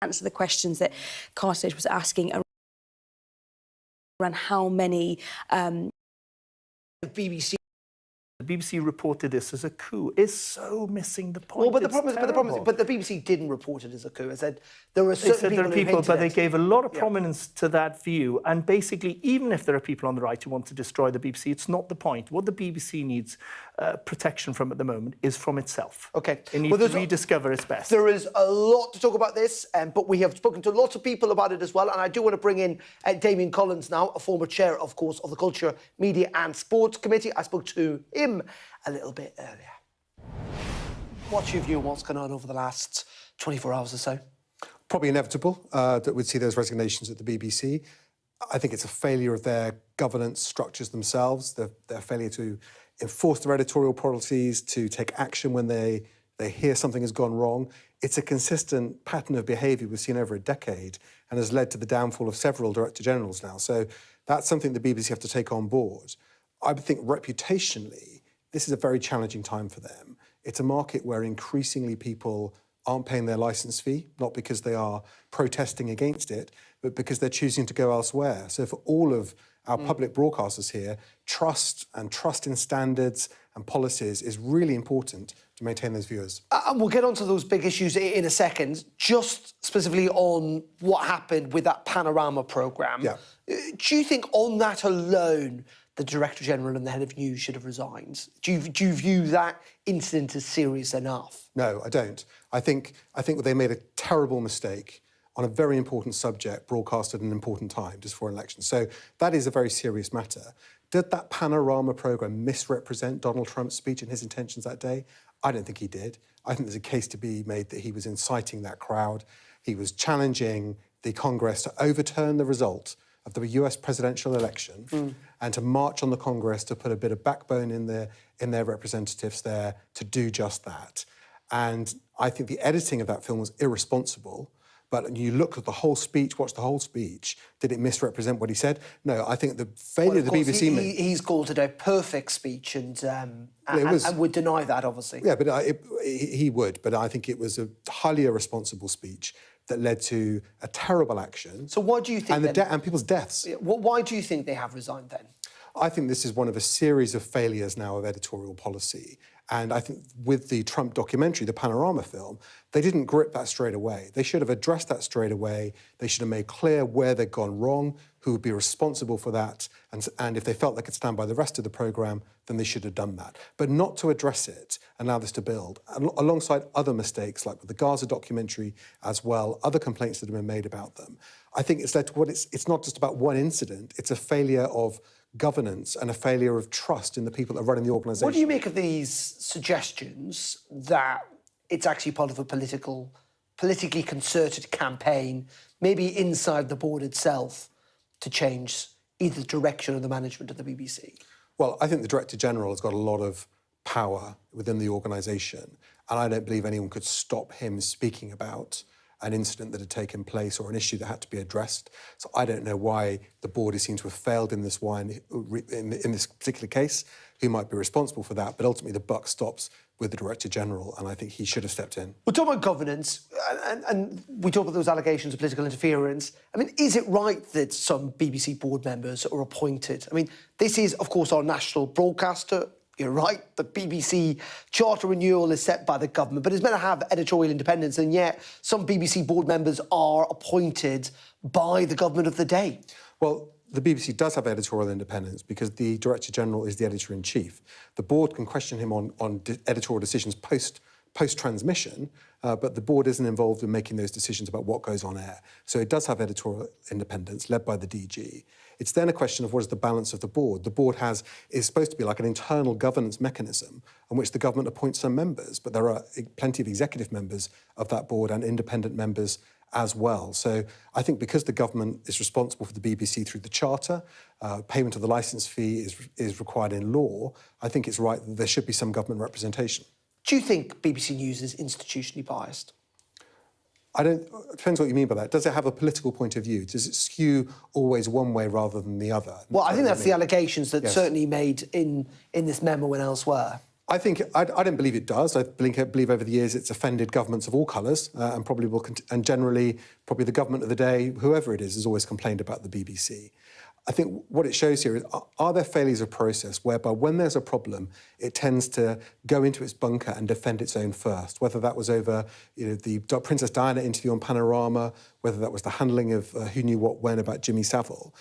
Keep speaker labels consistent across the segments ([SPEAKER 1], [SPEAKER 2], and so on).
[SPEAKER 1] answer the questions that Carthage was asking around how many
[SPEAKER 2] BBC.
[SPEAKER 3] The BBC reported this as a coup. It's so missing the point.
[SPEAKER 2] Well, but the problem is, the BBC didn't report it as a coup. It said there were certain people,
[SPEAKER 3] but they gave a lot of prominence to that view. And basically, even if there are people on the right who want to destroy the BBC, it's not the point. What the BBC needs protection from at the moment is from itself.
[SPEAKER 2] Okay.
[SPEAKER 3] It needs to rediscover its best.
[SPEAKER 2] There is a lot to talk about this, but we have spoken to lots of people about it as well. And I do want to bring in Damien Collins now, a former chair, of course, of the Culture, Media and Sports Committee. I spoke to him a little bit earlier. What's your view on what's gone on over the last 24 hours or so?
[SPEAKER 4] Probably inevitable that we'd see those resignations at the BBC. I think it's a failure of their governance structures themselves, their failure to enforce their editorial policies, to take action when they hear something has gone wrong. It's a consistent pattern of behaviour we've seen over a decade and has led to the downfall of several Director Generals now. So that's something the BBC have to take on board. I think reputationally, this is a very challenging time for them. It's a market where increasingly people aren't paying their licence fee, not because they are protesting against it, but because they're choosing to go elsewhere. So for all of our public broadcasters here, trust in standards and policies is really important to maintain those viewers.
[SPEAKER 2] And we'll get onto those big issues in a second. Just specifically on what happened with that Panorama programme.
[SPEAKER 4] Yeah.
[SPEAKER 2] Do you think on that alone, the Director General and the Head of News should have resigned? Do you view that incident as serious enough?
[SPEAKER 4] No, I don't. I think they made a terrible mistake on a very important subject broadcast at an important time, just for an election. So that is a very serious matter. Did that Panorama programme misrepresent Donald Trump's speech and his intentions that day? I don't think he did. I think there's a case to be made that he was inciting that crowd. He was challenging the Congress to overturn the result of the US presidential election and to march on the Congress to put a bit of backbone in their representatives there to do just that. And I think the editing of that film was irresponsible. But you look at the whole speech, watch the whole speech, did it misrepresent what he said? No, I think the failure of the BBC...
[SPEAKER 2] He's called it a perfect speech and would deny that, obviously.
[SPEAKER 4] Yeah, but he would. But I think it was a highly irresponsible speech that led to a terrible action.
[SPEAKER 2] So why do you think...
[SPEAKER 4] And people's deaths.
[SPEAKER 2] Why do you think they have resigned then?
[SPEAKER 4] I think this is one of a series of failures now of editorial policy. And I think with the Trump documentary, the Panorama film, they didn't grip that straight away. They should have addressed that straight away. They should have made clear where they'd gone wrong, who would be responsible for that. And if they felt they could stand by the rest of the programme, then they should have done that. But not to address it, allow this to build, alongside other mistakes, like with the Gaza documentary as well, other complaints that have been made about them. I think it's led to it's not just about one incident, it's a failure of governance and a failure of trust in the people that are running the organisation.
[SPEAKER 2] What do you make of these suggestions that it's actually part of a politically concerted campaign, maybe inside the board itself, to change either the direction or the management of the BBC?
[SPEAKER 4] Well, I think the Director General has got a lot of power within the organisation, and I don't believe anyone could stop him speaking about an incident that had taken place or an issue that had to be addressed. So I don't know why the board seems to have failed in this in this particular case, who might be responsible for that, but ultimately the buck stops with the Director General, and I think he should have stepped in.
[SPEAKER 2] We're talking about governance, and we talk about those allegations of political interference. I mean, is it right that some BBC board members are appointed? I mean, this is, of course, our national broadcaster. You're right, the BBC charter renewal is set by the government, but it's meant to have editorial independence, and yet some BBC board members are appointed by the government of the day.
[SPEAKER 4] Well, the BBC does have editorial independence because the Director General is the Editor-in-Chief. The board can question him on editorial decisions post-transmission, but the board isn't involved in making those decisions about what goes on air. So it does have editorial independence, led by the DG. It's then a question of what is the balance of the board. The board is supposed to be like an internal governance mechanism on which the government appoints some members, but there are plenty of executive members of that board and independent members as well. So I think because the government is responsible for the BBC through the charter, payment of the licence fee is required in law, I think it's right that there should be some government representation.
[SPEAKER 2] Do you think BBC News is institutionally biased?
[SPEAKER 4] It depends what you mean by that. Does it have a political point of view? Does it skew always one way rather than the other?
[SPEAKER 2] Well, I think that's the allegations that certainly made in this memo and elsewhere.
[SPEAKER 4] I don't believe it does. I believe over the years it's offended governments of all colours and probably will, and generally probably the government of the day, whoever it is, has always complained about the BBC. I think what it shows here is, are there failures of process whereby when there's a problem, it tends to go into its bunker and defend its own first, whether that was over the Princess Diana interview on Panorama, whether that was the handling of Who Knew What When about Jimmy Savile,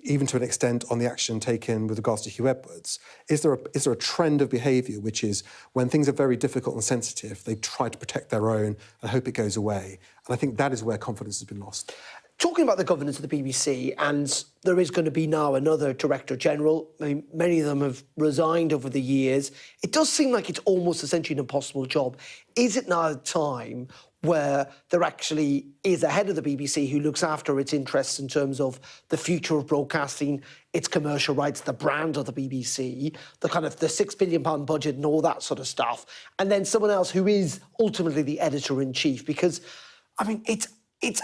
[SPEAKER 4] even to an extent on the action taken with regards to Hugh Edwards. Is there a trend of behaviour which is when things are very difficult and sensitive, they try to protect their own and hope it goes away? And I think that is where confidence has been lost.
[SPEAKER 2] Talking about the governance of the BBC, and there is going to be now another Director General. I mean, many of them have resigned over the years. It does seem like it's almost essentially an impossible job. Is it now a time where there actually is a head of the BBC who looks after its interests in terms of the future of broadcasting, its commercial rights, the brand of the BBC, the £6 billion budget and all that sort of stuff, and then someone else who is ultimately the editor-in-chief? Because, I mean, it's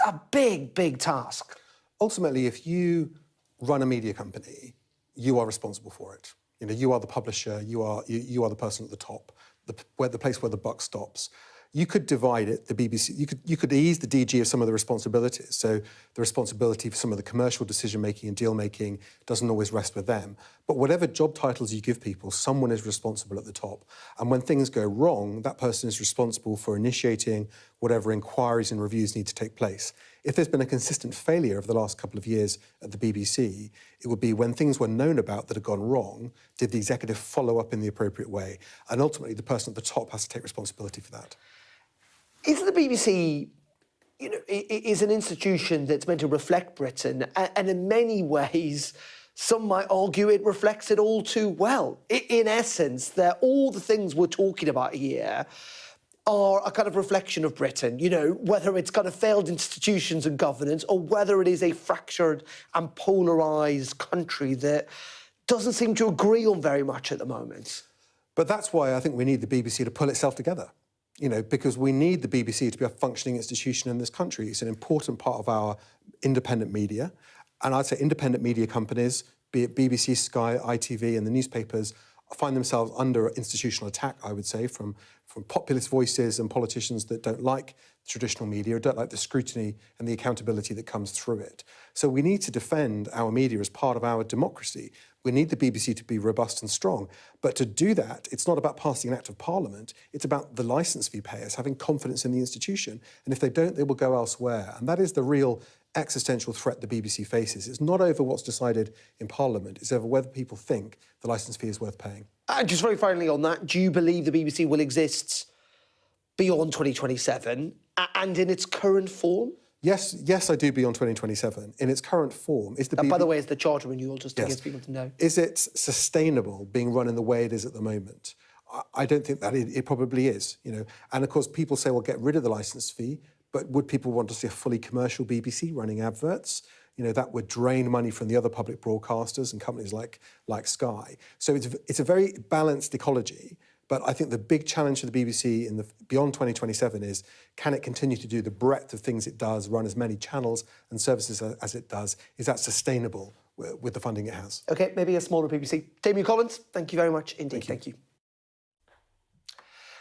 [SPEAKER 2] a big, big task.
[SPEAKER 4] Ultimately, if you run a media company, you are responsible for it. You are the publisher, you are the person at the top, the place where the buck stops. You could divide it, the BBC, you could ease the DG of some of the responsibilities. So the responsibility for some of the commercial decision-making and deal-making doesn't always rest with them. But whatever job titles you give people, someone is responsible at the top. And when things go wrong, that person is responsible for initiating whatever inquiries and reviews need to take place. If there's been a consistent failure over the last couple of years at the BBC, it would be when things were known about that had gone wrong, did the executive follow up in the appropriate way? And ultimately, the person at the top has to take responsibility for that.
[SPEAKER 2] Is the BBC, is an institution that's meant to reflect Britain, and in many ways, some might argue it reflects it all too well. In essence, all the things we're talking about here are a kind of reflection of Britain, whether it's kind of failed institutions and governance or whether it is a fractured and polarised country that doesn't seem to agree on very much at the moment.
[SPEAKER 4] But that's why I think we need the BBC to pull itself together. Because we need the BBC to be a functioning institution in this country. It's an important part of our independent media. And I'd say independent media companies, be it BBC, Sky, ITV and the newspapers, find themselves under institutional attack, I would say, from populist voices and politicians that don't like traditional media, or don't like the scrutiny and the accountability that comes through it. So we need to defend our media as part of our democracy. We need the BBC to be robust and strong. But to do that, it's not about passing an act of parliament. It's about the licence fee payers having confidence in the institution. And if they don't, they will go elsewhere. And that is the real existential threat the BBC faces. It's not over what's decided in Parliament. It's over whether people think the licence fee is worth paying.
[SPEAKER 2] And just very finally on that, do you believe the BBC will exist beyond 2027 and in its current form?
[SPEAKER 4] Yes, I do beyond 2027. In its current form, is the BBC...
[SPEAKER 2] By the way, is the charter renewal, just to get people to know.
[SPEAKER 4] Is it sustainable being run in the way it is at the moment? I don't think that it probably is, And of course, people say, well, get rid of the licence fee, but would people want to see a fully commercial BBC running adverts? That would drain money from the other public broadcasters and companies like Sky. So it's a very balanced ecology. But I think the big challenge for the BBC beyond 2027 is, can it continue to do the breadth of things it does, run as many channels and services as it does? Is that sustainable with the funding it has? OK,
[SPEAKER 2] maybe a smaller BBC. Damien Collins, thank you very much indeed. Thank you.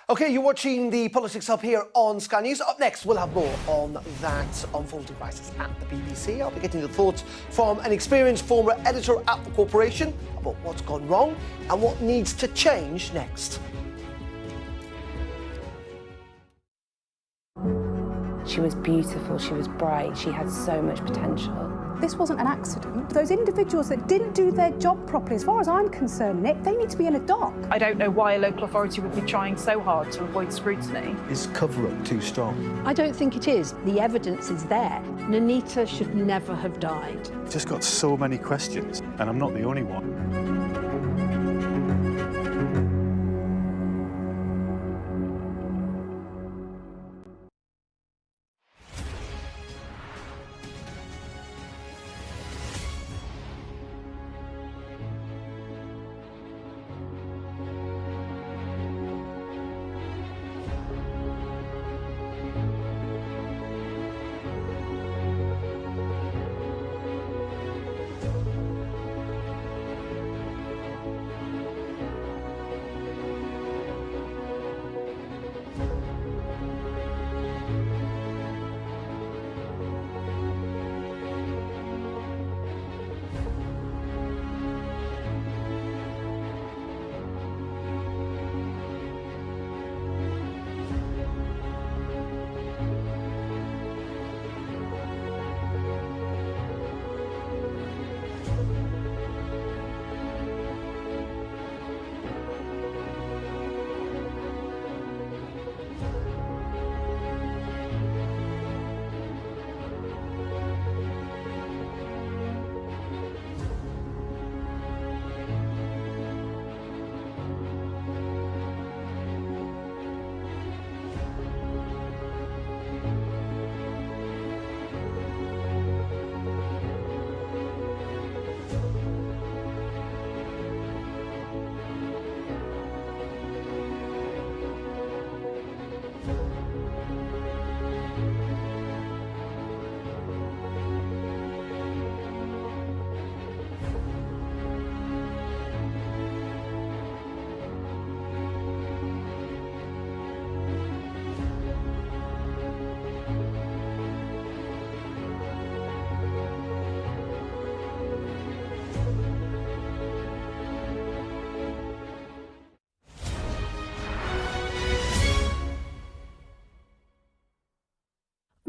[SPEAKER 2] OK, you're watching the Politics Hub here on Sky News. Up next, we'll have more on that unfolding crisis at the BBC. I'll be getting the thoughts from an experienced former editor at the corporation about what's gone wrong and what needs to change next.
[SPEAKER 5] She was beautiful, she was bright, she had so much potential.
[SPEAKER 6] This wasn't an accident. Those individuals that didn't do their job properly, as far as I'm concerned, Nick, they need to be in a dock.
[SPEAKER 7] I don't know why a local authority would be trying so hard to avoid scrutiny.
[SPEAKER 8] Is cover-up too strong?
[SPEAKER 9] I don't think it is. The evidence is there. Nanita should never have died.
[SPEAKER 8] Just got so many questions, and I'm not the only one.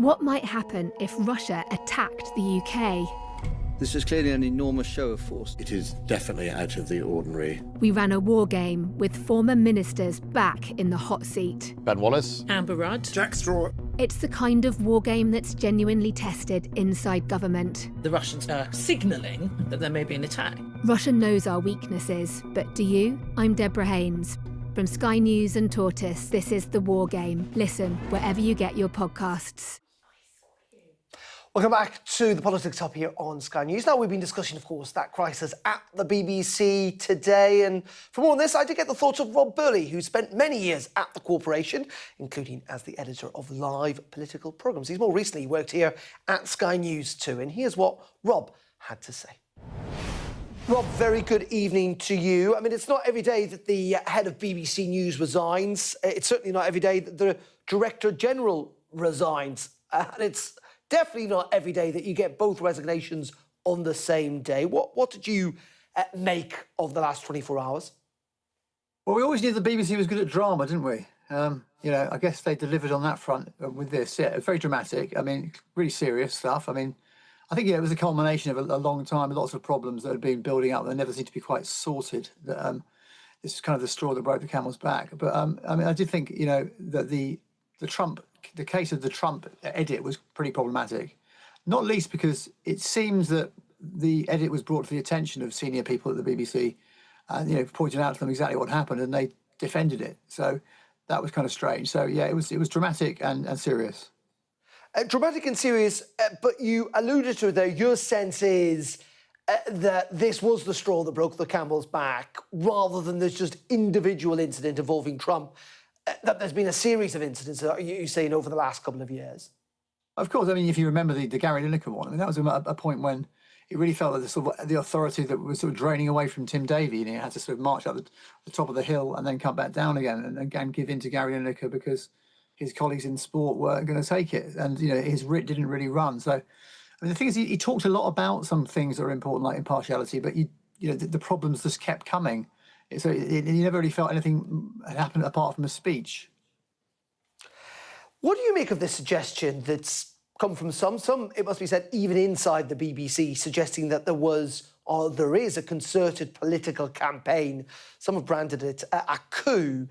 [SPEAKER 10] What might happen if Russia attacked the UK?
[SPEAKER 11] This is clearly an enormous show of force.
[SPEAKER 12] It is definitely out of the ordinary.
[SPEAKER 10] We ran a war game with former ministers back in the hot seat.
[SPEAKER 13] Ben Wallace.
[SPEAKER 14] Amber Rudd.
[SPEAKER 12] Jack Straw.
[SPEAKER 10] It's the kind of war game that's genuinely tested inside government.
[SPEAKER 14] The Russians are signalling that there may be an attack.
[SPEAKER 10] Russia knows our weaknesses, but do you? I'm Deborah Haynes. From Sky News and Tortoise, this is The War Game. Listen wherever you get your podcasts.
[SPEAKER 2] Welcome back to the Politics Hub here on Sky News. Now, we've been discussing, of course, that crisis at the BBC today. And for more on this, I did get the thoughts of Rob Burley, who spent many years at the corporation, including as the editor of live political programmes. He's more recently worked here at Sky News too. And here's what Rob had to say. Rob, very good evening to you. I mean, it's not every day that the head of BBC News resigns. It's certainly not every day that the Director General resigns. And it's definitely not every day that you get both resignations on the same day. What did you make of the last 24 hours?
[SPEAKER 15] Well, we always knew the BBC was good at drama, didn't we? You know, I guess they delivered on that front with this. Yeah, it's very dramatic. I mean, really serious stuff. I mean, I think, yeah, it was a culmination of a long time, lots of problems that had been building up that never seemed to be quite sorted. This is kind of the straw that broke the camel's back. But, I mean, I did think, you know, that the case of the Trump edit was pretty problematic, not least because it seems that the edit was brought to the attention of senior people at the BBC and, you know, pointed out to them exactly what happened, and they defended it. So that was kind of strange. So, yeah, it was dramatic and serious.
[SPEAKER 2] Dramatic and serious, but you alluded to it there. Your sense is that this was the straw that broke the camel's back, rather than this just individual incident involving Trump, that there's been a series of incidents, are you saying, over the last couple of years?
[SPEAKER 15] Of course. I mean, if you remember the Gary Lineker one, I mean, that was a point when it really felt like the authority that was sort of draining away from Tim Davie, and he had to sort of march up the top of the hill and then come back down again and again give in to Gary Lineker because his colleagues in sport weren't going to take it, and, you know, his writ didn't really run. So, I mean, the thing is, he talked a lot about some things that are important, like impartiality, but you know, the problems just kept coming. So you never really felt anything had happened apart from a speech.
[SPEAKER 2] What do you make of this suggestion that's come from some, it must be said, even inside the BBC, suggesting that there was, or there is, a concerted political campaign? Some have branded it a coup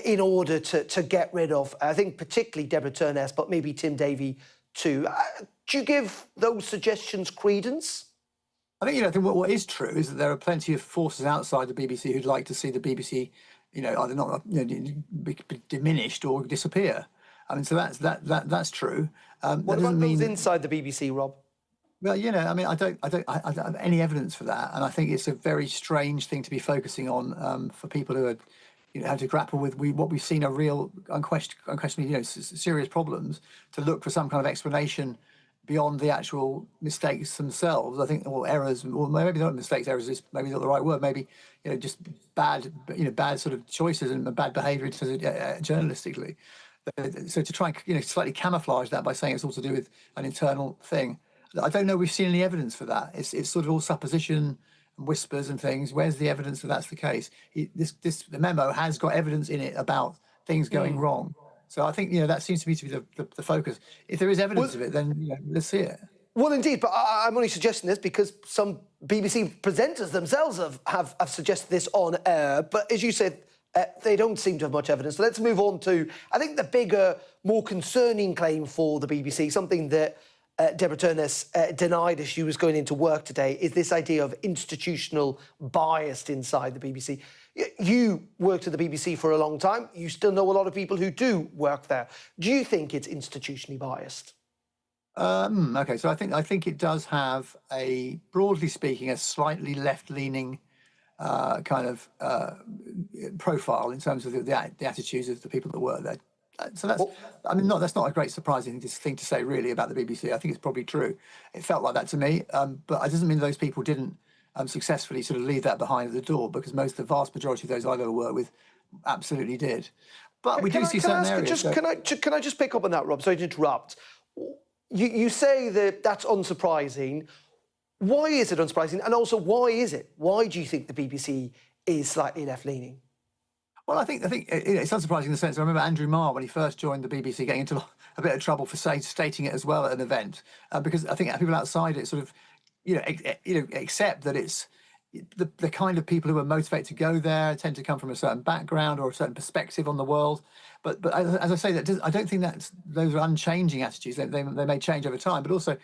[SPEAKER 2] in order to get rid of, I think, particularly Deborah Turness, but maybe Tim Davie too. Do you give those suggestions credence?
[SPEAKER 15] I think, you know, I think what is true is that there are plenty of forces outside the BBC who'd like to see the BBC, you know, either not, you know, be diminished or disappear. I mean, so that's true.
[SPEAKER 2] What about those inside the BBC, Rob?
[SPEAKER 15] Well, you know, I mean, I don't have any evidence for that, and I think it's a very strange thing to be focusing on for people who are, you know, have to grapple with what we've seen are real, unquestionably, you know, serious problems, to look for some kind of explanation beyond the actual mistakes themselves. I think, or errors, or maybe not mistakes, errors is maybe not the right word. Maybe, you know, just bad sort of choices and bad behaviour journalistically. So to try and, you know, slightly camouflage that by saying it's all to do with an internal thing, I don't know we've seen any evidence for that. It's sort of all supposition and whispers and things. Where's the evidence that that's the case? The memo has got evidence in it about things going wrong. So I think, you know, that seems to be the focus. If there is evidence of it, then, you know, let's see it.
[SPEAKER 2] Well, indeed, but I'm only suggesting this because some BBC presenters themselves have suggested this on air. But as you said, they don't seem to have much evidence. So let's move on to, I think, the bigger, more concerning claim for the BBC, something that Deborah Turness denied as she was going into work today, is this idea of institutional bias inside the BBC. You worked at the BBC for a long time. You still know a lot of people who do work there. Do you think it's institutionally biased?
[SPEAKER 15] Okay, so I think it does have broadly speaking, a slightly left-leaning kind of profile in terms of the attitudes of the people that work there. So that's, I mean, that's not a great surprising thing to say, really, about the BBC. I think it's probably true. It felt like that to me, but it doesn't mean those people didn't successfully sort of leave that behind at the door, because the vast majority of those I've ever worked with absolutely did. But we do see certain areas.
[SPEAKER 2] Can I just pick up on that, Rob? Sorry to interrupt. You say that that's unsurprising. Why is it unsurprising? And also, why is it? Why do you think the BBC is slightly left-leaning?
[SPEAKER 15] Well, I think it's unsurprising in the sense I remember Andrew Marr when he first joined the BBC getting into a bit of trouble for stating it as well at an event because I think people outside it sort of accept that it's the kind of people who are motivated to go there tend to come from a certain background or a certain perspective on the world. But as I say, I don't think those are unchanging attitudes. They may change over time, but also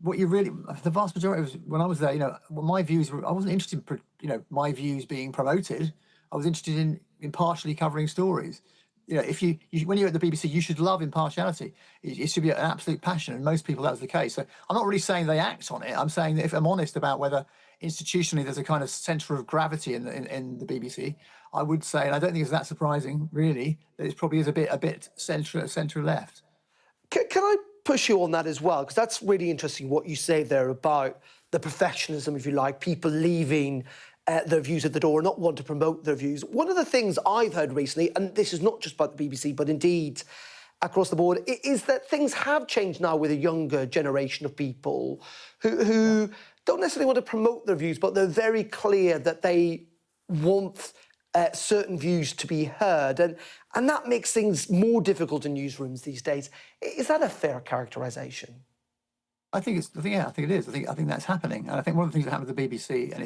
[SPEAKER 15] what you really, the vast majority was when I was there. My views were, I wasn't interested in my views being promoted. I was interested in impartially covering stories. If you when you're at the BBC, you should love impartiality. It should be an absolute passion, and most people that was the case. So I'm not really saying they act on it. I'm saying that if I'm honest about whether institutionally there's a kind of centre of gravity in the BBC, I would say, and I don't think it's that surprising really, that it probably is a bit centre left.
[SPEAKER 2] Can I push you on that as well? Because that's really interesting what you say there about the professionalism, if you like, people leaving their views at the door and not want to promote their views. One of the things I've heard recently, and this is not just about the BBC, but indeed across the board, is that things have changed now with a younger generation of people who don't necessarily want to promote their views, but they're very clear that they want certain views to be heard. And that makes things more difficult in newsrooms these days. Is that a fair characterisation?
[SPEAKER 15] I think it is. I think that's happening, and I think one of the things that happened with the BBC, and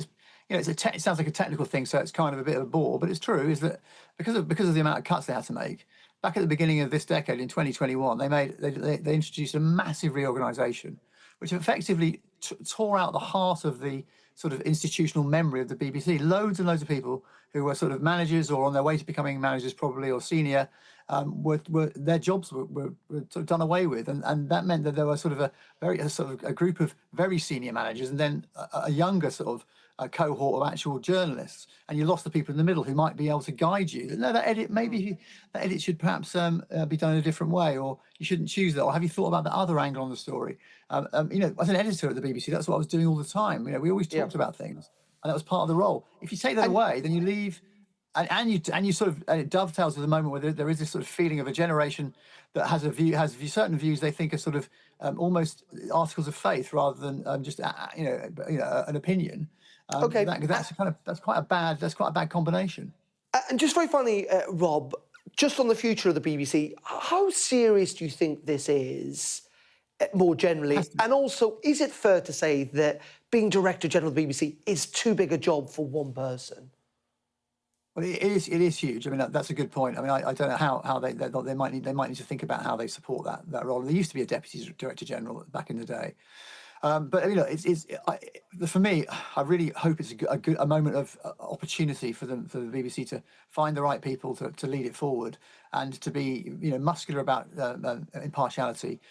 [SPEAKER 15] it sounds like a technical thing, so it's kind of a bit of a bore, but it's true, is that because of the amount of cuts they had to make back at the beginning of this decade in 2021, they introduced a massive reorganisation, which effectively tore out the heart of the sort of institutional memory of the BBC. Loads and loads of people who were sort of managers or on their way to becoming managers probably or senior, their jobs were sort of done away with, and that meant that there was sort of a group of very senior managers and then a younger sort of a cohort of actual journalists, and you lost the people in the middle who might be able to guide you. No, that edit should perhaps be done in a different way, or you shouldn't choose that. Or have you thought about the other angle on the story? As an editor at the BBC, that's what I was doing all the time. We always talked about things, and that was part of the role. If you take that away, then you leave, and you sort of, and it dovetails with the moment where there is this sort of feeling of a generation that has certain views they think are sort of almost articles of faith rather than just an opinion. Okay, that's quite a bad combination.
[SPEAKER 2] And just very finally, Rob, just on the future of the BBC, how serious do you think this is, more generally? And also, is it fair to say that being Director General of the BBC is too big a job for one person?
[SPEAKER 15] Well, it is huge. I mean, that's a good point. I mean, I don't know how they might need to think about how they support that role. There used to be a Deputy Director General back in the day. But for me, I really hope it's a moment of opportunity for the BBC to find the right people to lead it forward and to be muscular about impartiality,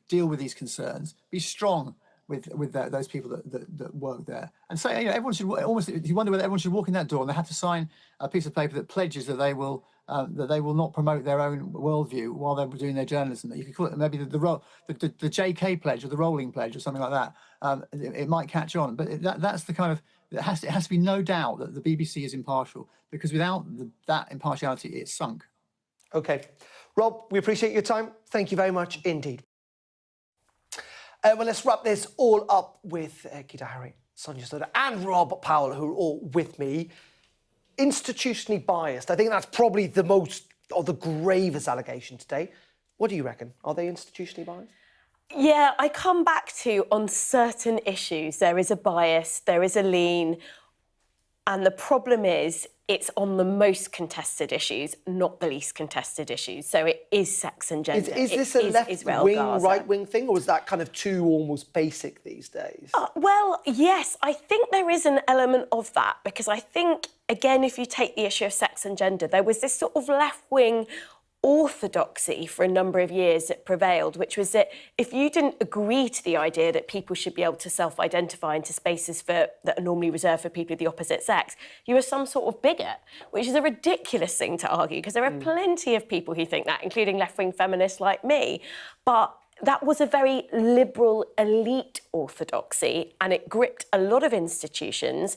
[SPEAKER 15] deal with these concerns, be strong with those people that work there, and say everyone should almost. You wonder whether everyone should walk in that door and they have to sign a piece of paper that pledges that they will not promote their own worldview while they're doing their journalism. You could call it maybe the JK pledge or the rolling pledge or something like that. It might catch on, but that's the kind of it has to be no doubt that the BBC is impartial, because without that impartiality, it's sunk.
[SPEAKER 2] Okay, Rob, we appreciate your time. Thank you very much indeed. Well, let's wrap this all up with Gita Harry, Sonia Soda and Rob Powell, who are all with me. Institutionally biased. I think that's probably the most or the gravest allegation today. What do you reckon? Are they institutionally biased?
[SPEAKER 13] Yeah, I come back to on certain issues, there is a bias, there is a lean, and the problem is it's on the most contested issues, not the least contested issues. So it is sex and gender.
[SPEAKER 2] Is this a left-wing, right-wing thing, or is that kind of too almost basic these days?
[SPEAKER 13] Well, yes, I think there is an element of that, because I think, again, if you take the issue of sex and gender, there was this sort of left-wing orthodoxy for a number of years that prevailed, which was that if you didn't agree to the idea that people should be able to self-identify into spaces that are normally reserved for people of the opposite sex, you were some sort of bigot, which is a ridiculous thing to argue, because there are plenty of people who think that, including left-wing feminists like me. But that was a very liberal elite orthodoxy, and it gripped a lot of institutions.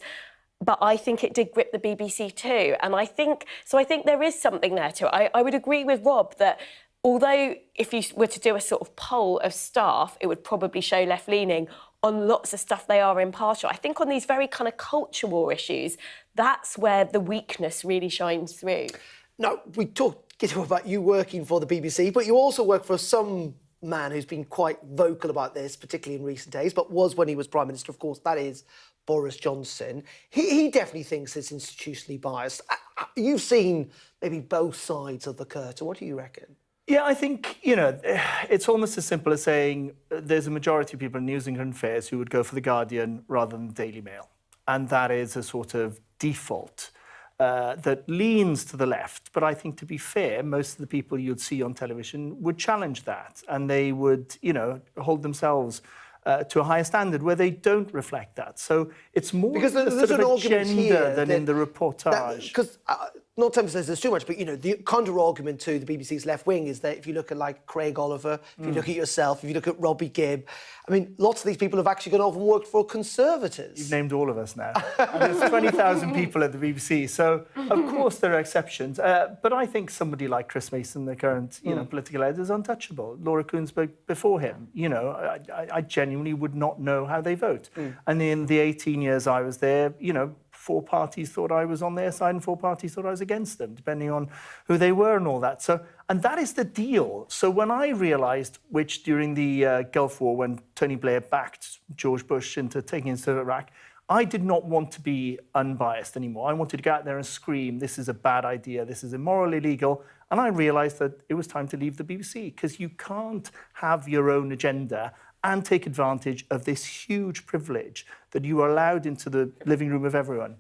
[SPEAKER 13] But I think it did grip the BBC too. And I think there is something there too. I would agree with Rob that although if you were to do a sort of poll of staff, it would probably show left-leaning, on lots of stuff they are impartial. I think on these very kind of culture war issues, that's where the weakness really shines through.
[SPEAKER 2] Now, we talked about you working for the BBC, but you also work for some man who's been quite vocal about this, particularly in recent days, but was when he was Prime Minister, of course, that is Boris Johnson. He definitely thinks it's institutionally biased. You've seen maybe both sides of the curtain. What do you reckon?
[SPEAKER 3] Yeah, I think, it's almost as simple as saying there's a majority of people in News England Affairs who would go for The Guardian rather than the Daily Mail. And that is a sort of default that leans to the left. But I think, to be fair, most of the people you'd see on television would challenge that. And they would, hold themselves to a higher standard where they don't reflect that. So it's more
[SPEAKER 2] because
[SPEAKER 3] there's
[SPEAKER 2] sort of
[SPEAKER 3] an
[SPEAKER 2] agenda
[SPEAKER 3] than in the reportage.
[SPEAKER 2] Because not to emphasise this too much, but the counter-argument to the BBC's left wing is that if you look at like Craig Oliver, if you look at yourself, if you look at Robbie Gibb, I mean, lots of these people have actually gone off and worked for Conservatives.
[SPEAKER 3] You've named all of us now. And there's 20,000 people at the BBC, so of course there are exceptions. But I think somebody like Chris Mason, the current political editor, is untouchable. Laura Koonsberg before him. I genuinely would not know how they vote. And in the 18 years I was there, 4 parties thought I was on their side and 4 parties thought I was against them, depending on who they were and all that. So, and that is the deal. So when I realised, which during the Gulf War, when Tony Blair backed George Bush into taking into Iraq, I did not want to be unbiased anymore. I wanted to go out there and scream, this is a bad idea, this is immoral, illegal. And I realised that it was time to leave the BBC, because you can't have your own agenda and take advantage of this huge privilege that you are allowed into the living room of everyone.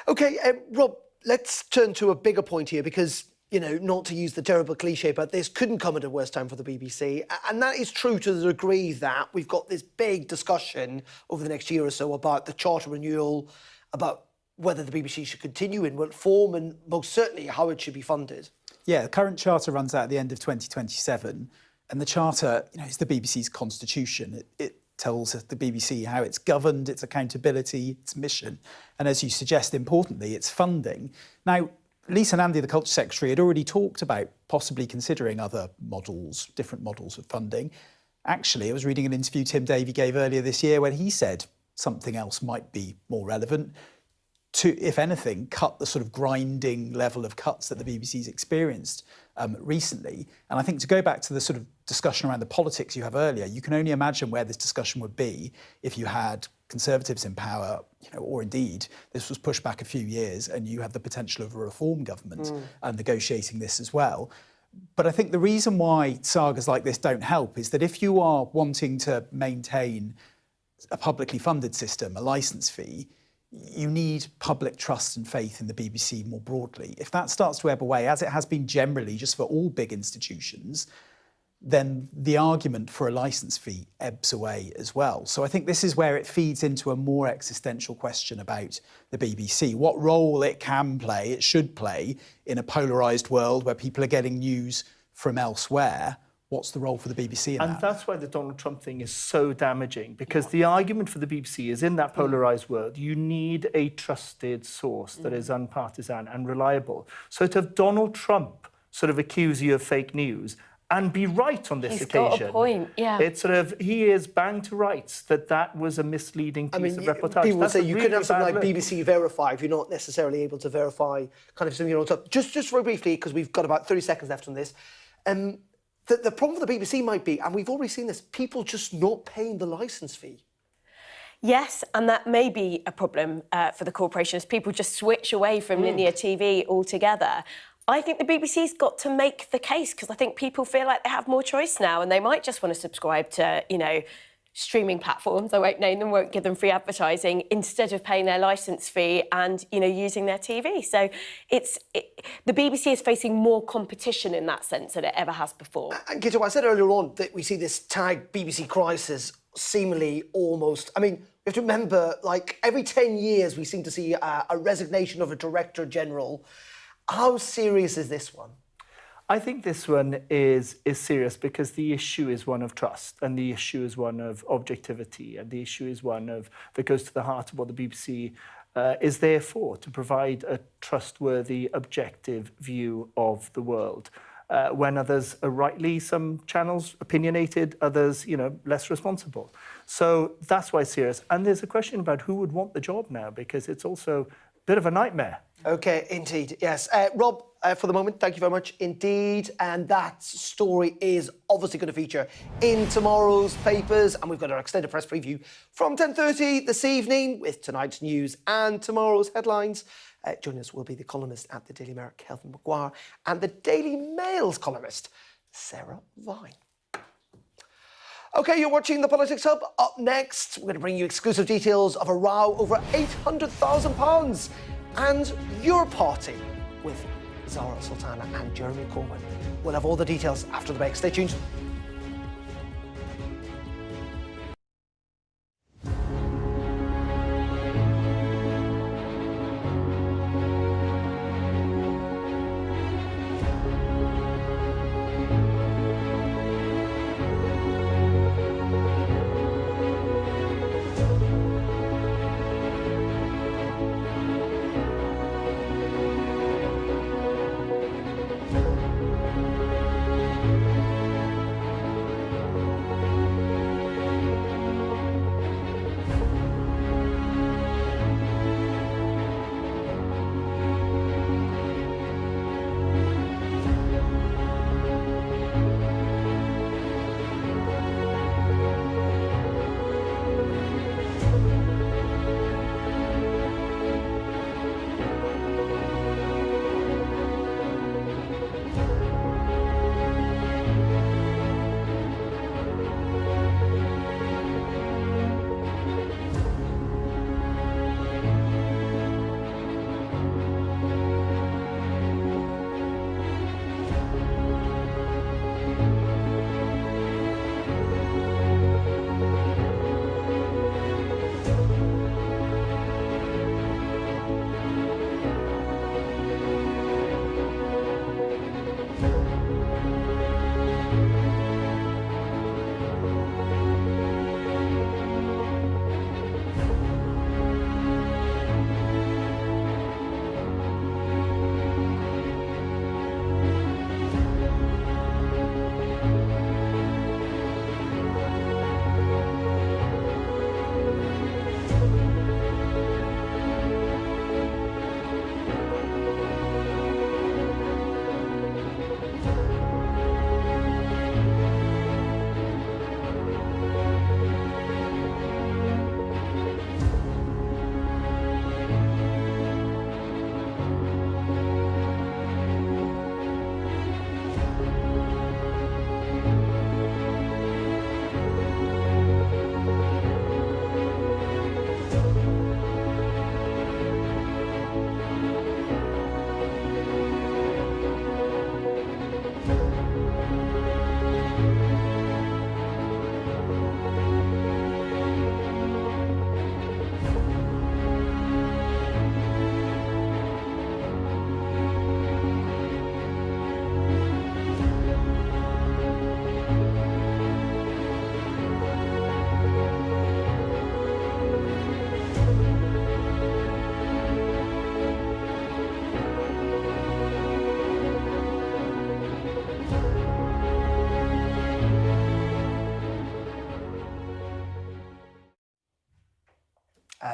[SPEAKER 2] OK, Rob, let's turn to a bigger point here, because, not to use the terrible cliche, but this couldn't come at a worse time for the BBC. And that is true to the degree that we've got this big discussion over the next year or so about the charter renewal, about whether the BBC should continue, in what form, and most certainly how it should be funded.
[SPEAKER 16] Yeah, the current charter runs out at the end of 2027. And the charter, is the BBC's constitution. It tells the BBC how it's governed, its accountability, its mission, and as you suggest, importantly, its funding. Now, Lisa Nandy, the Culture Secretary, had already talked about possibly considering other models, different models of funding. Actually, I was reading an interview Tim Davie gave earlier this year when he said something else might be more relevant to, if anything, cut the sort of grinding level of cuts that the BBC's experienced recently. And I think to go back to the sort of discussion around the politics you have earlier, you can only imagine where this discussion would be if you had Conservatives in power, or indeed this was pushed back a few years and you have the potential of a reform government negotiating this as well. But I think the reason why sagas like this don't help is that if you are wanting to maintain a publicly funded system, a licence fee, you need public trust and faith in the BBC more broadly. If that starts to ebb away, as it has been generally just for all big institutions, then the argument for a licence fee ebbs away as well. So I think this is where it feeds into a more existential question about the BBC, what role it can play, it should play in a polarised world where people are getting news from elsewhere. What's the role for the BBC in that?
[SPEAKER 3] And that's why the Donald Trump thing is so damaging, because the argument for the BBC is in that polarised world, you need a trusted source that is unpartisan and reliable. So to have Donald Trump sort of accuse you of fake news and be right on this occasion.
[SPEAKER 13] He's got a point, yeah.
[SPEAKER 3] It's sort of, he is bang to rights that was a misleading piece of reportage.
[SPEAKER 2] People would say you could have something like
[SPEAKER 3] look.
[SPEAKER 2] BBC Verify if you're not necessarily able to verify kind of something on top. Just very briefly, because we've got about 30 seconds left on this, the problem for the BBC might be, and we've already seen this, people just not paying the licence fee.
[SPEAKER 13] Yes, and that may be a problem for the corporations. People just switch away from linear TV altogether. I think the BBC's got to make the case, because I think people feel like they have more choice now and they might just want to subscribe to, streaming platforms, I won't name them, won't give them free advertising, instead of paying their licence fee and, using their TV. So the BBC is facing more competition in that sense than it ever has before.
[SPEAKER 2] And Kitto, I said earlier on that we see this tag BBC crisis seemingly almost... I mean, we have to remember, like, every 10 years we seem to see a resignation of a Director General. How serious is this one?
[SPEAKER 3] I think this one is serious because the issue is one of trust, and the issue is one of objectivity, and the issue is one of that goes to the heart of what the BBC is there for, to provide a trustworthy, objective view of the world. when others are rightly, some channels opinionated, others, less responsible. So that's why it's serious. And there's a question about who would want the job now, because it's also a bit of a nightmare.
[SPEAKER 2] OK, indeed, yes. Rob, for the moment, thank you very much indeed. And that story is obviously going to feature in tomorrow's papers. And we've got our extended press preview from 10:30 this evening with tonight's news and tomorrow's headlines. Joining us will be the columnist at the Daily Mirror, Kelvin McGuire, and the Daily Mail's columnist, Sarah Vine. OK, you're watching the Politics Hub. Up next, we're going to bring you exclusive details of a row over £800,000 and your party with Zara Sultana and Jeremy Corbyn. We'll have all the details after the break. Stay tuned.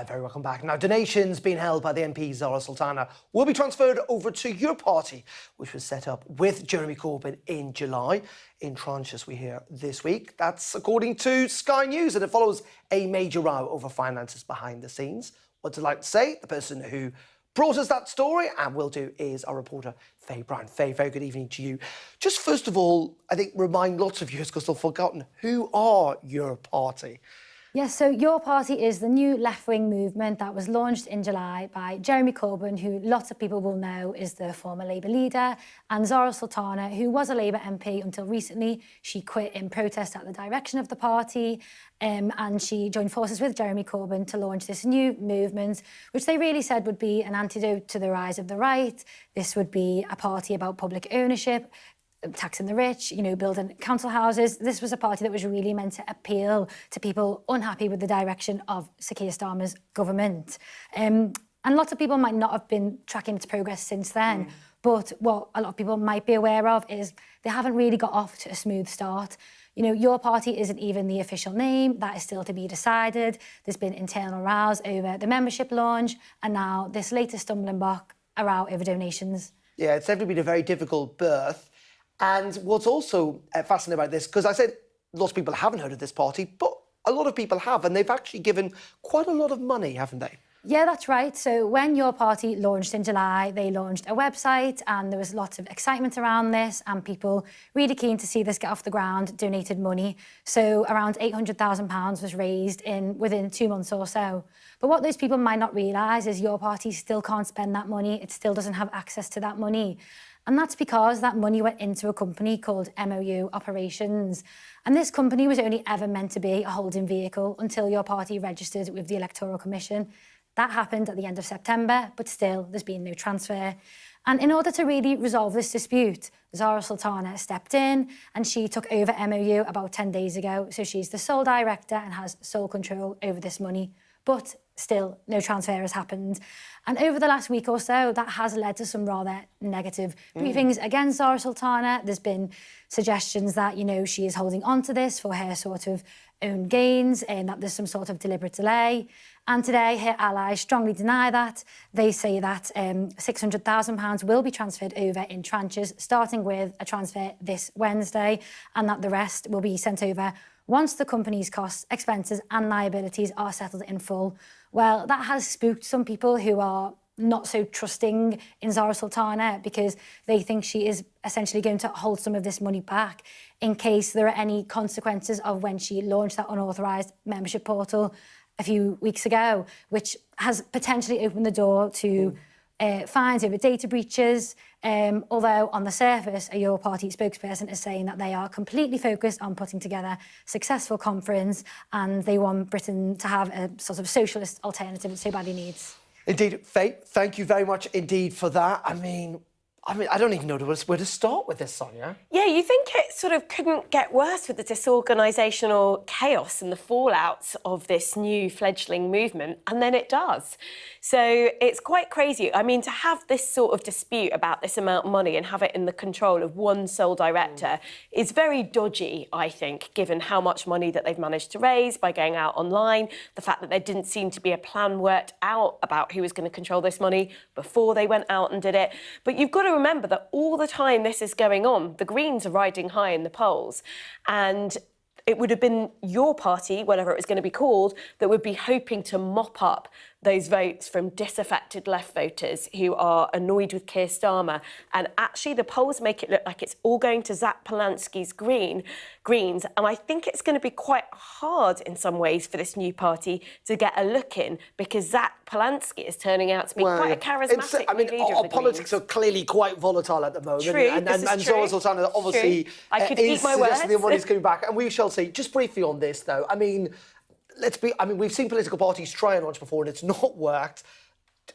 [SPEAKER 2] Very welcome back. Now, donations being held by the MP Zara Sultana will be transferred over to your party, which was set up with Jeremy Corbyn in July, in tranches we hear this week. That's according to Sky News, and it follows a major row over finances behind the scenes. What's it like to say? The person who brought us that story, and will do, is our reporter, Faye Brown. Faye, very good evening to you. Just first of all, I think remind lots of viewers, because they've forgotten, who are your party?
[SPEAKER 17] Yes, so Your Party is the new left-wing movement that was launched in July by Jeremy Corbyn, who lots of people will know is the former Labour leader, and Zara Sultana, who was a Labour MP until recently. She quit in protest at the direction of the party, and she joined forces with Jeremy Corbyn to launch this new movement, which they really said would be an antidote to the rise of the right. This would be a party about public ownership, taxing the rich, you know, building council houses. This was a party that was really meant to appeal to people unhappy with the direction of Sir Keir Starmer's government. And lots of people might not have been tracking its progress since then. But what a lot of people might be aware of is they haven't really got off to a smooth start. You know, your party isn't even the official name. That is still to be decided. There's been internal rows over the membership launch, and now this latest stumbling block, a row over donations.
[SPEAKER 2] Yeah, it's definitely been a very difficult birth. And what's also fascinating about this, because I said lots of people haven't heard of this party, but a lot of people have, and they've actually given quite a lot of money, haven't they?
[SPEAKER 17] Yeah, that's right. So when your party launched in July, they launched a website and there was lots of excitement around this and people really keen to see this get off the ground, donated money. So around £800,000 was raised within 2 months or so. But what those people might not realise is your party still can't spend that money. It still doesn't have access to that money. And that's because that money went into a company called MOU Operations. And this company was only ever meant to be a holding vehicle until your party registered with the Electoral Commission. That happened at the end of September, but still there's been no transfer. And in order to really resolve this dispute, Zara Sultana stepped in and she took over MOU about 10 days ago. So she's the sole director and has sole control over this money. But still, no transfer has happened. And over the last week or so, that has led to some rather negative briefings against Zara Sultana. There's been suggestions that, you know, she is holding on to this for her sort of own gains and that there's some sort of deliberate delay. And today, her allies strongly deny that. They say that £600,000 will be transferred over in tranches, starting with a transfer this Wednesday, and that the rest will be sent over once the company's costs, expenses and liabilities are settled in full. Well, that has spooked some people who are not so trusting in Zara Sultana because they think she is essentially going to hold some of this money back in case there are any consequences of when she launched that unauthorised membership portal a few weeks ago, which has potentially opened the door to fines over data breaches, although on the surface, a Your Party spokesperson is saying that they are completely focused on putting together a successful conference and they want Britain to have a sort of socialist alternative it so badly needs.
[SPEAKER 2] Indeed, Faye, thank you very much indeed for that. I mean, I don't even know where to start with this, Sonia.
[SPEAKER 13] Yeah, you think it sort of couldn't get worse with the disorganisational chaos and the fallouts of this new fledgling movement, and then it does. So it's quite crazy. I mean, to have this sort of dispute about this amount of money and have it in the control of one sole director is very dodgy, I think, given how much money that they've managed to raise by going out online, the fact that there didn't seem to be a plan worked out about who was going to control this money before they went out and did it. But you've got to remember that all the time this is going on, the Greens are riding high in the polls, and it would have been your party, whatever it was going to be called, that would be hoping to mop up those votes from disaffected left voters who are annoyed with Keir Starmer. And actually the polls make it look like it's all going to Zach Polanski's Greens. And I think it's going to be quite hard in some ways for this new party to get a look in because Zach Polanski is turning out to be quite a charismatic leader of the
[SPEAKER 2] politics
[SPEAKER 13] Greens.
[SPEAKER 2] are clearly quite volatile at the moment.
[SPEAKER 13] True,
[SPEAKER 2] and Zora Sultana obviously
[SPEAKER 13] I could
[SPEAKER 2] is
[SPEAKER 13] eat my words.
[SPEAKER 2] suggesting the money's coming back. And we shall see. Just briefly on this, though, I mean, we've seen political parties try and launch before and it's not worked.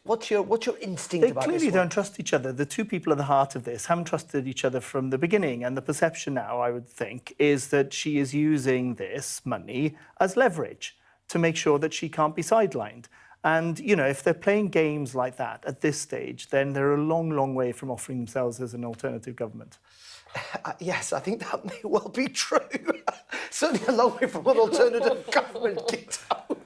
[SPEAKER 2] What's your instinct about this?
[SPEAKER 3] They clearly don't trust each other. The two people at the heart of this haven't trusted each other from the beginning. And the perception now, I would think, is that she is using this money as leverage to make sure that she can't be sidelined. And, you know, if they're playing games like that at this stage, then they're a long, long way from offering themselves as an alternative government.
[SPEAKER 2] Yes, I think that may well be true. Certainly a long way from an alternative government, Gito.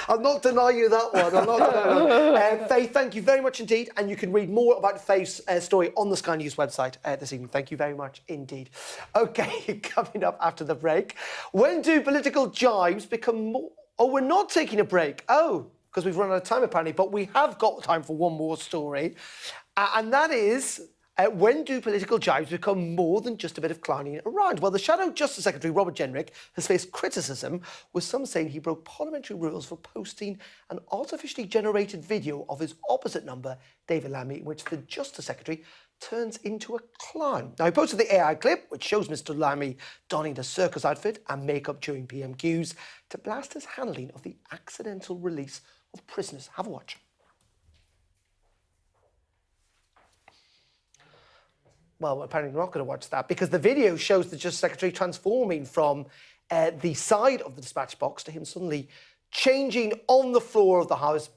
[SPEAKER 2] I'm not denying you that one. I'm not denying Faye, thank you very much indeed. And you can read more about Faye's story on the Sky News website this evening. Thank you very much indeed. OK, coming up after the break. When do political jibes become more... Oh, we're not taking a break. Oh, because we've run out of time apparently. But we have got time for one more story. And that is... when do political jibes become more than just a bit of clowning around? Well, the Shadow Justice Secretary, Robert Jenrick, has faced criticism, with some saying he broke parliamentary rules for posting an artificially generated video of his opposite number, David Lammy, in which the Justice Secretary turns into a clown. Now, he posted the AI clip, which shows Mr Lammy donning a circus outfit and makeup during PMQs to blast his handling of the accidental release of prisoners. Have a watch. Well, apparently we're not going to watch that because the video shows the Justice Secretary transforming from the side of the dispatch box to him suddenly changing on the floor of the House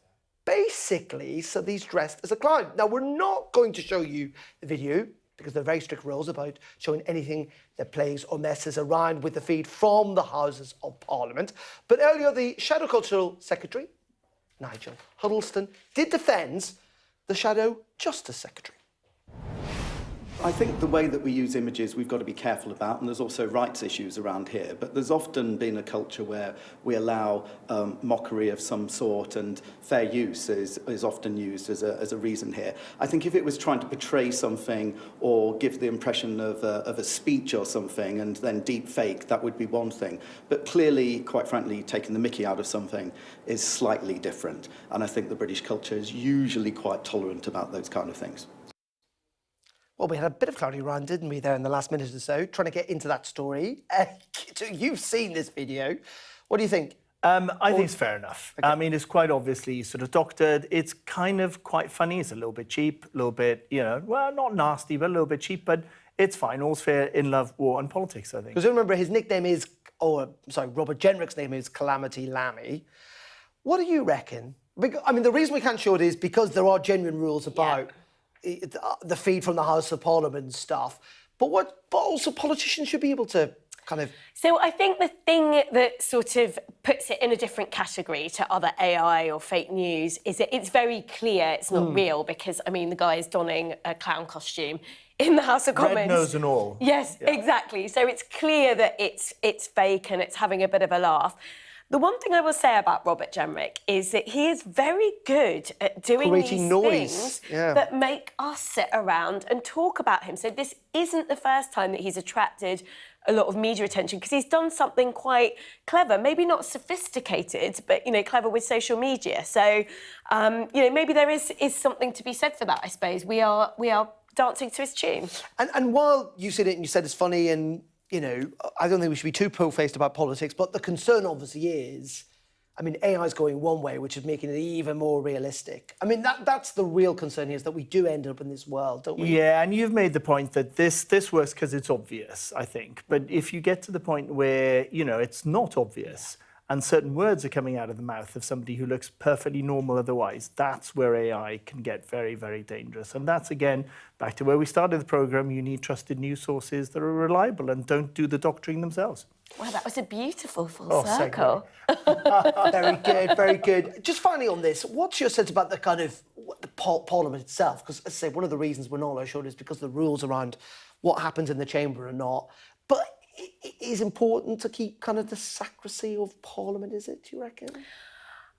[SPEAKER 2] basically, so he's dressed as a clown. Now, we're not going to show you the video because there are very strict rules about showing anything that plays or messes around with the feed from the Houses of Parliament. But earlier, the Shadow Cultural Secretary, Nigel Huddleston, did defend the Shadow Justice Secretary.
[SPEAKER 18] I think the way that we use images we've got to be careful about, and there's also rights issues around here, but there's often been a culture where we allow mockery of some sort, and fair use is often used as a reason here. I think if it was trying to portray something or give the impression of a speech or something and then deep fake, that would be one thing. But clearly, quite frankly, taking the mickey out of something is slightly different, and I think the British culture is usually quite tolerant about those kind of things.
[SPEAKER 2] Well, we had a bit of clarity around, didn't we, there in the last minute or so, trying to get into that story. You've seen this video. What do you think?
[SPEAKER 3] I think it's fair enough. Okay. I mean, it's quite obviously sort of doctored. It's kind of quite funny. It's a little bit cheap, a little bit, you know, well, not nasty, but a little bit cheap, but it's fine. All's fair in love, war and politics, I think.
[SPEAKER 2] Because remember, his nickname is, Robert Jenrick's name is Calamity Lammy. What do you reckon? Because, I mean, the reason we can't show it is because there are genuine rules about the feed from the House of Parliament and stuff. But also politicians should be able to kind of...
[SPEAKER 13] So I think the thing that sort of puts it in a different category to other AI or fake news is that it's very clear it's not real because, I mean, the guy is donning a clown costume in the House of Commons.
[SPEAKER 3] Red nose and all.
[SPEAKER 13] Yes, exactly. So it's clear that it's fake and it's having a bit of a laugh. The one thing I will say about Robert Jenrick is that he is very good at doing
[SPEAKER 2] creating
[SPEAKER 13] these things that make us sit around and talk about him. So this isn't the first time that he's attracted a lot of media attention because he's done something quite clever, maybe not sophisticated, but, you know, clever with social media. So, you know, maybe there is something to be said for that, I suppose. We are dancing to his tune.
[SPEAKER 2] And while you said it and you said it's funny and, you know, I don't think we should be too po-faced about politics, but the concern obviously is, I mean, AI is going one way, which is making it even more realistic. I mean, that's the real concern here, is that we do end up in this world, don't we?
[SPEAKER 3] Yeah, and you've made the point that this works because it's obvious, I think. But if you get to the point where, you know, it's not obvious and certain words are coming out of the mouth of somebody who looks perfectly normal otherwise, that's where AI can get very, very dangerous. And that's, again, back to where we started the programme. You need trusted news sources that are reliable and don't do the doctoring themselves.
[SPEAKER 13] Wow, that was a beautiful full circle.
[SPEAKER 2] Very good, very good. Just finally on this, what's your sense about the kind of the Parliament itself? Because, as I say, one of the reasons we're not allowed to show it is because the rules around what happens in the chamber are not. But it is important to keep kind of the secrecy of Parliament, is it, do you reckon?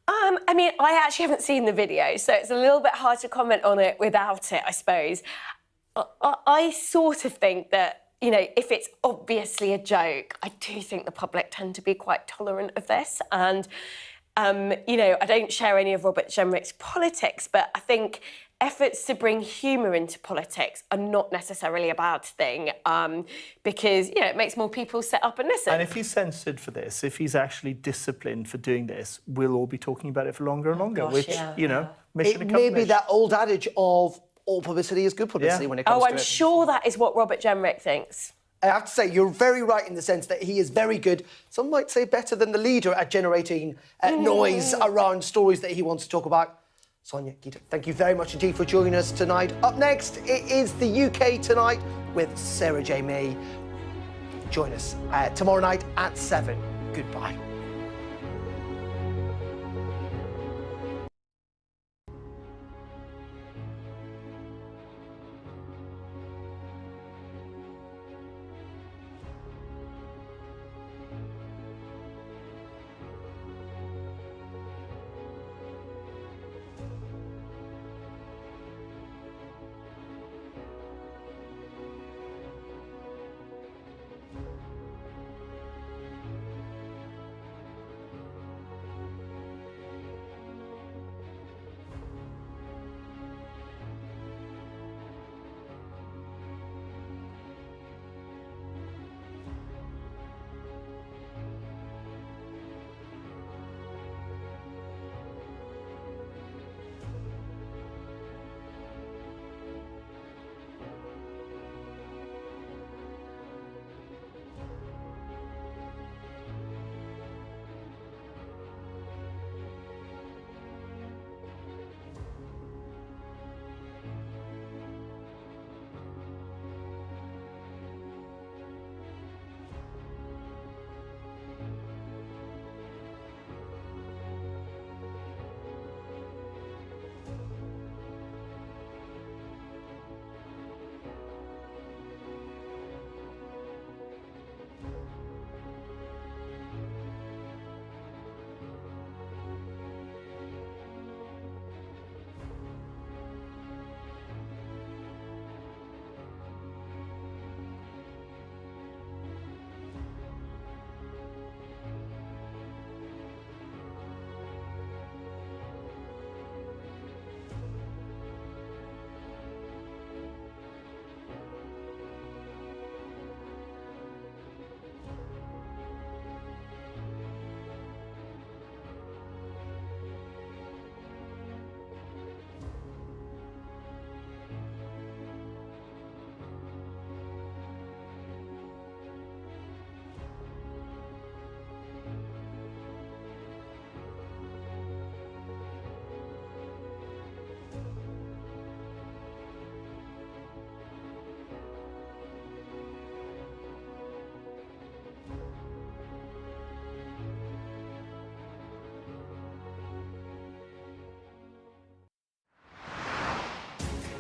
[SPEAKER 13] I mean, I actually haven't seen the video, so it's a little bit hard to comment on it without it, I suppose. I sort of think that, you know, if it's obviously a joke, I do think the public tend to be quite tolerant of this. And, you know, I don't share any of Robert Jenrick's politics, but I think efforts to bring humour into politics are not necessarily a bad thing because, you know, it makes more people sit up and listen.
[SPEAKER 3] And if he's censored for this, if he's actually disciplined for doing this, we'll all be talking about it for longer and longer, you know, mission accomplished.
[SPEAKER 2] It may be that old adage of all publicity is good publicity when it comes to it.
[SPEAKER 13] Oh, I'm sure that is what Robert Jenrick thinks.
[SPEAKER 2] I have to say, you're very right in the sense that he is very good, some might say better than the leader, at generating noise around stories that he wants to talk about. Sonia, Gita, thank you very much indeed for joining us tonight. Up next, it is the UK Tonight with Sarah J. May. Join us tomorrow night at 7. Goodbye.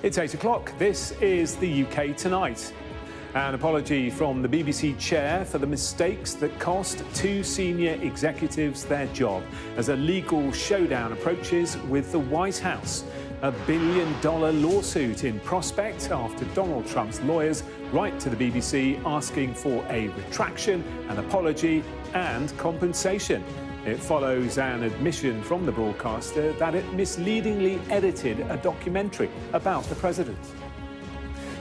[SPEAKER 19] It's 8 o'clock. This is the UK Tonight. An apology from the BBC chair for the mistakes that cost two senior executives their job as a legal showdown approaches with the White House. A $1 billion lawsuit in prospect after Donald Trump's lawyers write to the BBC asking for a retraction, an apology and compensation. It follows an admission from the broadcaster that it misleadingly edited a documentary about the president.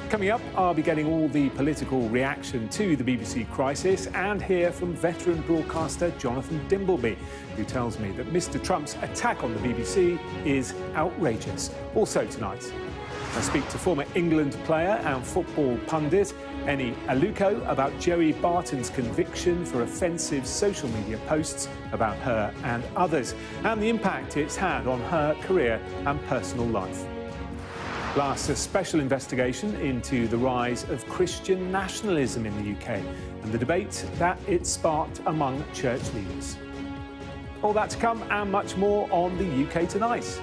[SPEAKER 19] Coming up, I'll be getting all the political reaction to the BBC crisis and hear from veteran broadcaster Jonathan Dimbleby, who tells me that Mr. Trump's attack on the BBC is outrageous. Also tonight, I speak to former England player and football pundit Eni Aluko about Joey Barton's conviction for offensive social media posts about her and others, and the impact it's had on her career and personal life. Plus, a special investigation into the rise of Christian nationalism in the UK and the debate that it sparked among church leaders. All that to come and much more on the UK Tonight.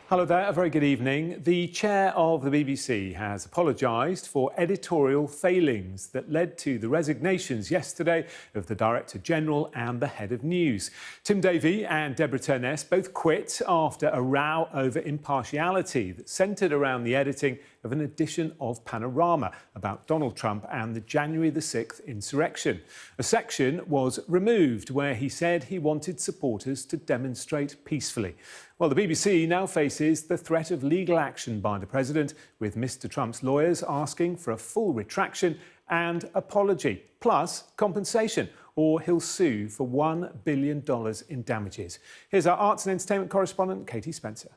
[SPEAKER 19] Hello there, a very good evening. The chair of the BBC has apologised for editorial failings that led to the resignations yesterday of the Director General and the Head of News. Tim Davie and Deborah Turness both quit after a row over impartiality that centred around the editing of an edition of Panorama about Donald Trump and the January the 6th insurrection. A section was removed where he said he wanted supporters to demonstrate peacefully. Well, the BBC now faces the threat of legal action by the president, with Mr. Trump's lawyers asking for a full retraction and apology, plus compensation, or he'll sue for $1 billion in damages. Here's our arts and entertainment correspondent, Katie Spencer.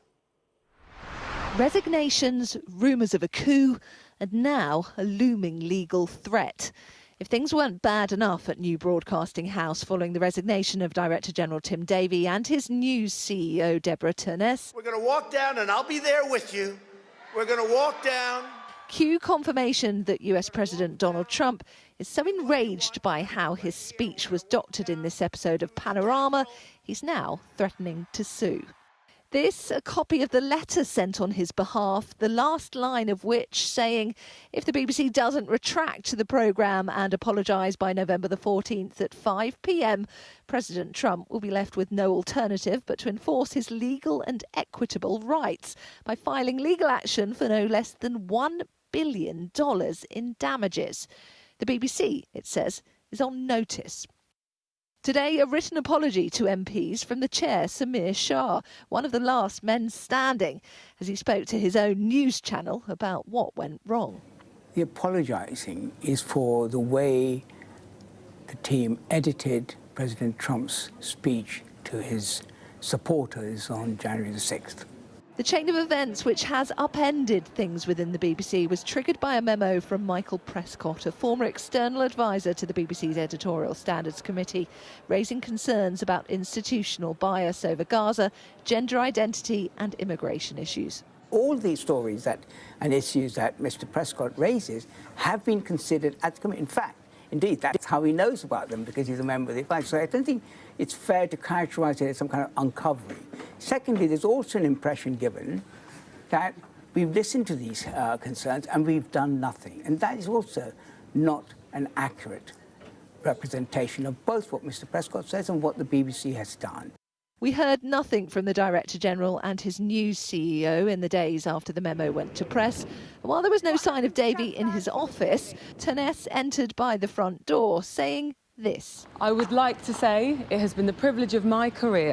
[SPEAKER 20] Resignations, rumours of a coup, and now a looming legal threat. If things weren't bad enough at New Broadcasting House following the resignation of Director General Tim Davie and his news CEO Deborah Turness,
[SPEAKER 21] we're going to walk down and I'll be there with you. We're going to walk down.
[SPEAKER 20] Cue confirmation that US President Donald Trump is so enraged by how his speech was doctored in this episode of Panorama, he's now threatening to sue. This, a copy of the letter sent on his behalf, the last line of which saying, if the BBC doesn't retract the programme and apologise by November the 14th at 5 p.m, President Trump will be left with no alternative but to enforce his legal and equitable rights by filing legal action for no less than $1 billion in damages. The BBC, it says, is on notice. Today, a written apology to MPs from the chair, Samir Shah, one of the last men standing, as he spoke to his own news channel about what went wrong.
[SPEAKER 22] The apologising is for the way the team edited President Trump's speech to his supporters on January the 6th.
[SPEAKER 20] The chain of events which has upended things within the BBC was triggered by a memo from Michael Prescott, a former external advisor to the BBC's Editorial Standards Committee, raising concerns about institutional bias over Gaza, gender identity and immigration issues.
[SPEAKER 22] All these stories and issues that Mr. Prescott raises have been considered at the committee. In fact, indeed, that's how he knows about them, because he's a member of the advisory. So I don't think it's fair to characterise it as some kind of uncovering. Secondly, there's also an impression given that we've listened to these concerns and we've done nothing. And that is also not an accurate representation of both what Mr. Prescott says and what the BBC has done.
[SPEAKER 20] We heard nothing from the Director General and his news CEO in the days after the memo went to press. And while there was no sign of Davie in his office, Turness entered by the front door saying this.
[SPEAKER 23] I would like to say it has been the privilege of my career